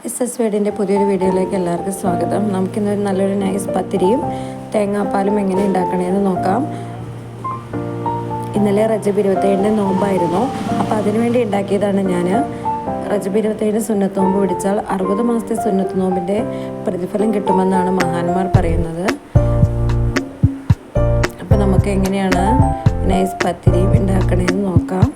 S വേഡിൻ്റെ പുതിയൊരു വീഡിയോയിലേക്ക് എല്ലാവർക്കും സ്വാഗതം. നമുക്കിന്നൊരു നല്ലൊരു നൈസ് പത്തിരിയും തേങ്ങാപ്പാലും എങ്ങനെ ഉണ്ടാക്കണമെന്ന് നോക്കാം. ഇന്നലെ റജബ് 27 നോമ്പായിരുന്നു. അപ്പോൾ അതിനുവേണ്ടി ഉണ്ടാക്കിയതാണ് ഞാൻ. റജബ് 27 സുന്നത്ത് നോമ്പ് പിടിച്ചാൽ 60 മാസത്തെ സുന്നത്ത് നോമ്പിൻ്റെ പ്രതിഫലം കിട്ടുമെന്നാണ് മഹാന്മാർ പറയുന്നത്. അപ്പോൾ നമുക്ക് എങ്ങനെയാണ് നൈസ് പത്തിരിയും ഉണ്ടാക്കണമെന്ന് നോക്കാം.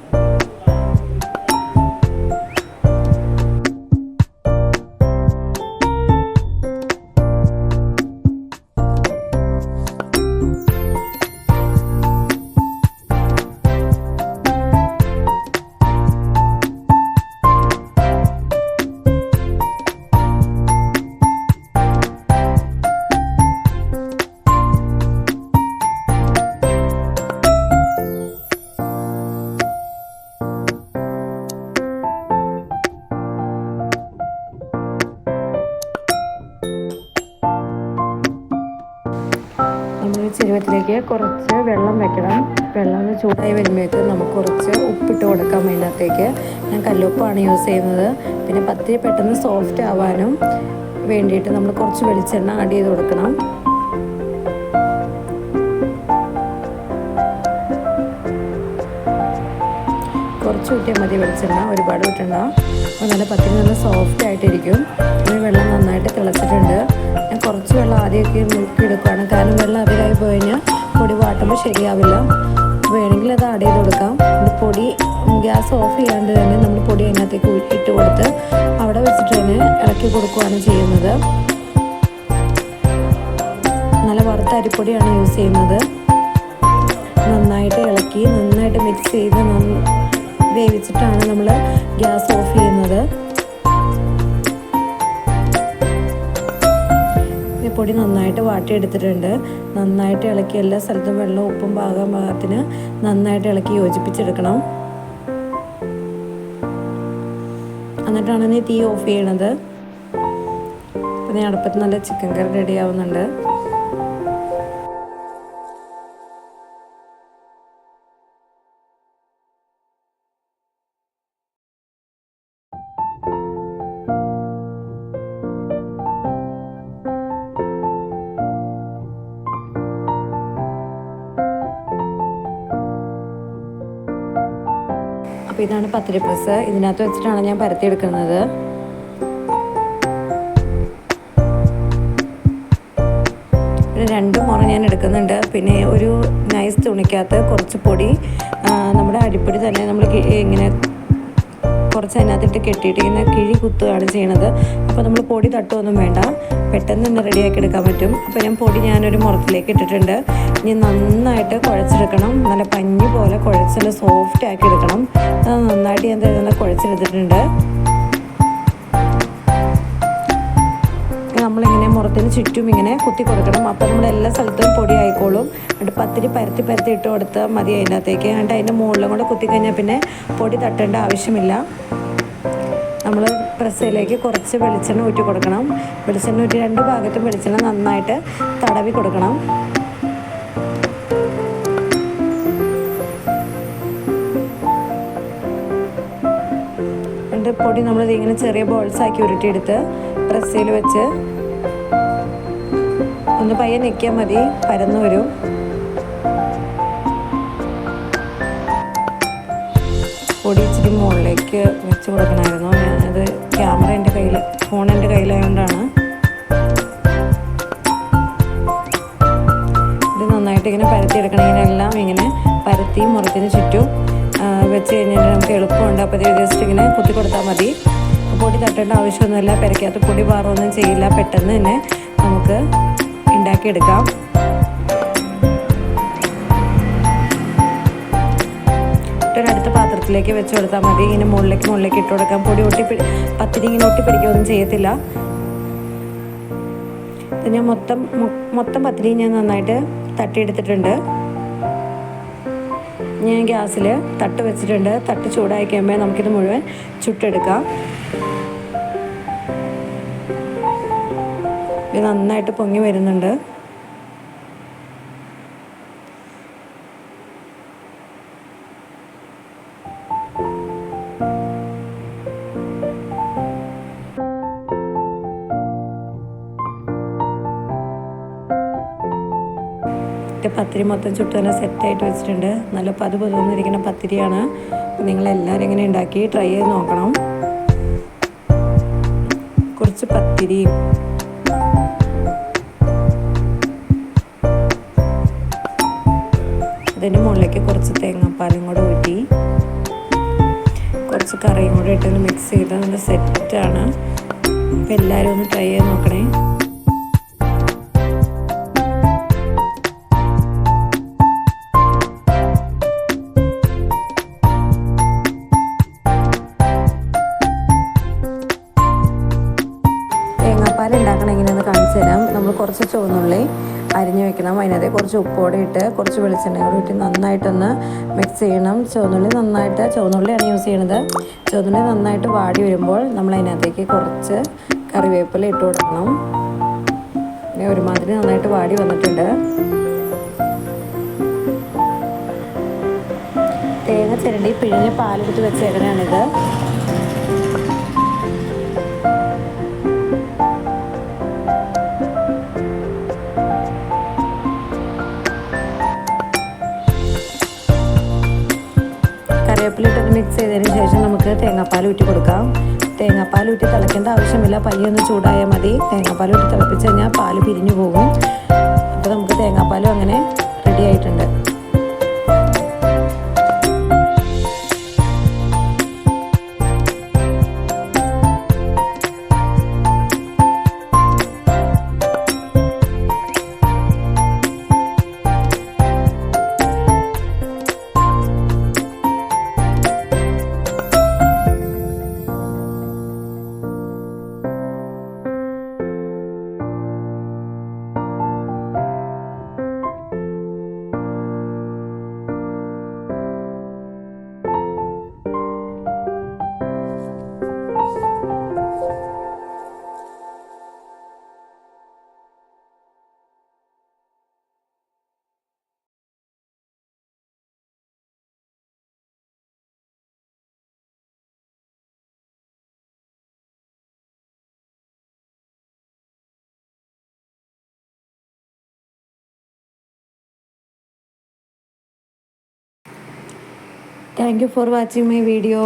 നമ്മൾ ചെരുവത്തിലേക്ക് കുറച്ച് വെള്ളം വെക്കണം. വെള്ളം ചൂടായി വരുമ്പോഴേക്ക് നമുക്ക് കുറച്ച് ഉപ്പിട്ട് കൊടുക്കാം. അതിനകത്തേക്ക് ഞാൻ കല്ലുപ്പാണ് യൂസ് ചെയ്യുന്നത്. പിന്നെ പത്തിരി പെട്ടെന്ന് സോഫ്റ്റ് ആവാനും വേണ്ടിയിട്ട് നമ്മൾ കുറച്ച് വെളിച്ചെണ്ണ ആഡ് ചെയ്ത് കൊടുക്കണം. കുറച്ച് കൂട്ടിയാൽ മതി വെളിച്ചെണ്ണ, ഒരുപാട് കിട്ടണ്ട. അപ്പോൾ നല്ല പത്തിരി നല്ല സോഫ്റ്റ് ആയിട്ടിരിക്കും. വെള്ളം നന്നായിട്ട് തിളച്ചിട്ടുണ്ട്. ഞാൻ കുറച്ച് വെള്ളം ആദ്യമൊക്കെ മുക്കിയെടുക്കുകയാണ്, കാരണം വെള്ളം അധികമായി പോയി കഴിഞ്ഞാൽ പൊടി വാട്ടുമ്പോൾ ശരിയാവില്ല. വേണമെങ്കിൽ അത് ആഡ് ചെയ്ത് കൊടുക്കാം. പൊടി ഗ്യാസ് ഓഫ് ചെയ്യാണ്ട് തന്നെ നമ്മൾ പൊടി അതിനകത്തേക്ക് ഇട്ട് കൊടുത്ത് അവിടെ വെച്ചിട്ട് തന്നെ ഇളക്കി കൊടുക്കുകയാണ് ചെയ്യുന്നത്. നല്ല വറുത്ത അരിപ്പൊടിയാണ് യൂസ് ചെയ്യുന്നത്. നന്നായിട്ട് ഇളക്കി നന്നായിട്ട് മിക്സ് ചെയ്ത് വേവിച്ചിട്ടാണ് നമ്മൾ ഗ്യാസ് ഓഫ് ചെയ്യുന്നത്. പൊടി നന്നായിട്ട് വാട്ടിയെടുത്തിട്ടുണ്ട്. നന്നായിട്ട് ഇളക്കി എല്ലാ സ്ഥലത്തും വെള്ളം ഉപ്പും പാകത്തിന് നന്നായിട്ട് ഇളക്കി യോജിപ്പിച്ചെടുക്കണം. എന്നിട്ടാണ് തീ ഓഫ് ചെയ്യണത്. പിന്നെ അടുപ്പത്ത് നല്ല ചിക്കൻ കറി റെഡി ആവുന്നുണ്ട്. അപ്പോൾ ഇതാണ് പത്തിരി പ്രസ്. ഇതിനകത്ത് വെച്ചിട്ടാണ് ഞാൻ പരത്തിയെടുക്കുന്നത്. ഒരു 2 മുറ ഞാൻ എടുക്കുന്നുണ്ട്. പിന്നെ ഒരു നൈസ് തുണിക്കകത്ത് കുറച്ച് പൊടി, നമ്മുടെ അരിപ്പൊടി തന്നെ നമ്മൾ ഇങ്ങനെ കുറച്ച് അതിനകത്തിട്ട് കെട്ടിയിട്ട് ഇങ്ങനെ കിഴി കുത്തുകയാണ് ചെയ്യണത്. അപ്പോൾ നമ്മൾ പൊടി തട്ടുമൊന്നും വേണ്ട, പെട്ടെന്ന് തന്നെ റെഡിയാക്കി എടുക്കാൻ പറ്റും. അപ്പോൾ ഞാനൊരു മുറത്തിലേക്ക് ഇട്ടിട്ടുണ്ട്. ഇനി നന്നായിട്ട് കുഴച്ചെടുക്കണം. നല്ല പഞ്ഞി പോലെ കുഴച്ച് സോഫ്റ്റ് ആക്കി എടുക്കണം. അത് നന്നായിട്ട് ഞാൻ നല്ല കുഴച്ചെടുത്തിട്ടുണ്ട്. നമ്മളിങ്ങനെ മുറത്തിന് ചുറ്റും ഇങ്ങനെ കുത്തി കൊടുക്കണം. അപ്പോൾ നമ്മൾ എല്ലാ സ്ഥലത്തും പൊടി ആയിക്കോളും. എന്നിട്ട് പത്തിരി പരത്തി ഇട്ട് കൊടുത്താൽ മതി അതിനകത്തേക്ക്. എന്നിട്ട് അതിൻ്റെ മുകളിലും കൂടെ കുത്തിക്കഴിഞ്ഞാൽ പിന്നെ പൊടി തട്ടേണ്ട ആവശ്യമില്ല. നമ്മൾ പ്രസ്സിലേക്ക് കുറച്ച് വെളിച്ചെണ്ണ ഊറ്റി കൊടുക്കണം. വെളിച്ചെണ്ണ ഊറ്റി 2 ഭാഗത്തും വെളിച്ചെണ്ണ നന്നായിട്ട് തടവി കൊടുക്കണം. എന്നിട്ട് പൊടി നമ്മൾ ഇങ്ങനെ ചെറിയ ബോൾസാക്കി ഉരുട്ടിയെടുത്ത് പ്രസ്സിൽ വെച്ച് ഒന്ന് പയ്യെ നിൽക്കിയാൽ മതി, പരന്നു വരും. പൊടി ഇച്ചിരി മുകളിലേക്ക് വെച്ച് കൊടുക്കണമായിരുന്നു. ഞാനത് ഫോൺ എൻ്റെ കയ്യിലായതുകൊണ്ടാണ്. ഇത് നന്നായിട്ട് ഇങ്ങനെ പരത്തിയെടുക്കണം. ഇതിനെല്ലാം ഇങ്ങനെ പരത്തി മുറത്തിന് ചുറ്റും വെച്ച് കഴിഞ്ഞാൽ നമുക്ക് എളുപ്പമുണ്ട്. അപ്പോൾ ജസ്റ്റ് ഇങ്ങനെ കുത്തി കൊടുത്താൽ മതി. പൊടി തട്ടേണ്ട ആവശ്യമൊന്നുമില്ല. പെരക്കകത്ത് പൊടി പാറൊന്നും ചെയ്യില്ല. പെട്ടെന്ന് തന്നെ നമുക്ക് ഉണ്ടാക്കിയെടുക്കാം. അടുത്ത പാത്രത്തിലേക്ക് വെച്ച് കൊടുത്താൽ മതി. ഇങ്ങനെ മുകളിലേക്ക് ഇട്ട് കൊടുക്കാം. പൊടി പത്തിരി ഇങ്ങനെ ഒട്ടിപ്പിടിക്കുകയൊന്നും ചെയ്യത്തില്ല. ഞാൻ മൊത്തം പത്തിരി ഞാൻ നന്നായിട്ട് തട്ടിയെടുത്തിട്ടുണ്ട്. ഞാൻ ഗ്യാസിൽ തട്ട് വെച്ചിട്ടുണ്ട്. തട്ട് ചൂടായി കഴിയുമ്പോൾ നമുക്കിത് മുഴുവൻ ചുട്ടെടുക്കാം. ഇത് നന്നായിട്ട് പൊങ്ങി വരുന്നുണ്ട്. കറക്റ്റ് പത്തിരി മൊത്തം ചുട്ട് തന്നെ സെറ്റായിട്ട് വെച്ചിട്ടുണ്ട്. നല്ല പതുപതുന്നിരിക്കുന്ന പത്തിരിയാണ്. നിങ്ങളെല്ലാവരും ഇങ്ങനെ ഉണ്ടാക്കി ട്രൈ ചെയ്ത് നോക്കണം. കുറച്ച് പത്തിരിയും അതിൻ്റെ മുകളിലേക്ക് കുറച്ച് തേങ്ങാപ്പാലും കൂടെ ഊറ്റി കുറച്ച് കറിയും കൂടെ ഇട്ട് മിക്സ് ചെയ്ത് നല്ല സെറ്റാണ്. അപ്പോൾ എല്ലാവരും ഒന്ന് ട്രൈ ചെയ്ത് നോക്കണേ. തേങ്ങാപ്പാൽ ഉണ്ടാക്കണം എങ്ങനെയാണെന്ന് കാണിച്ചു തരാം. നമ്മൾ കുറച്ച് ചുവന്നുള്ളി അരിഞ്ഞു വെക്കണം. അതിനകത്ത് കുറച്ച് ഉപ്പോടെ ഇട്ട് കുറച്ച് വെളിച്ചെണ്ണ കൂടി ഇട്ട് നന്നായിട്ടൊന്ന് മിക്സ് ചെയ്യണം. ചുവന്നുള്ളിയാണ് യൂസ് ചെയ്യണത്. ചുവന്നുള്ളി നന്നായിട്ട് വാടി വരുമ്പോൾ നമ്മൾ അതിനകത്തേക്ക് കുറച്ച് കറിവേപ്പില ഇട്ട് കൊടുക്കണം. ഒരുമാതിരി നന്നായിട്ട് വാടി വന്നിട്ടുണ്ട്. തേങ്ങ ചിരണ്ടി പിഴിഞ്ഞ് പാലെടുത്ത് വെച്ചേക്കണാണിത്. കറിവേപ്പിലിട്ടൊക്കെ മിക്സ് ചെയ്തതിന് ശേഷം നമുക്ക് തേങ്ങാപ്പാൽ ഊറ്റി കൊടുക്കാം. തേങ്ങാപ്പാൽ ഊറ്റി തിളയ്ക്കേണ്ട ആവശ്യമില്ല. പയ്യൊന്ന് ചൂടായാൽ മതി. തേങ്ങാപ്പാൽ ഊറ്റി തിളപ്പിച്ച് കഴിഞ്ഞാൽ പാല് പിരിഞ്ഞു പോകും. അപ്പോൾ നമുക്ക് തേങ്ങാപ്പാലും അങ്ങനെ റെഡി ആയിട്ടുണ്ട്. Thank you for watching my video.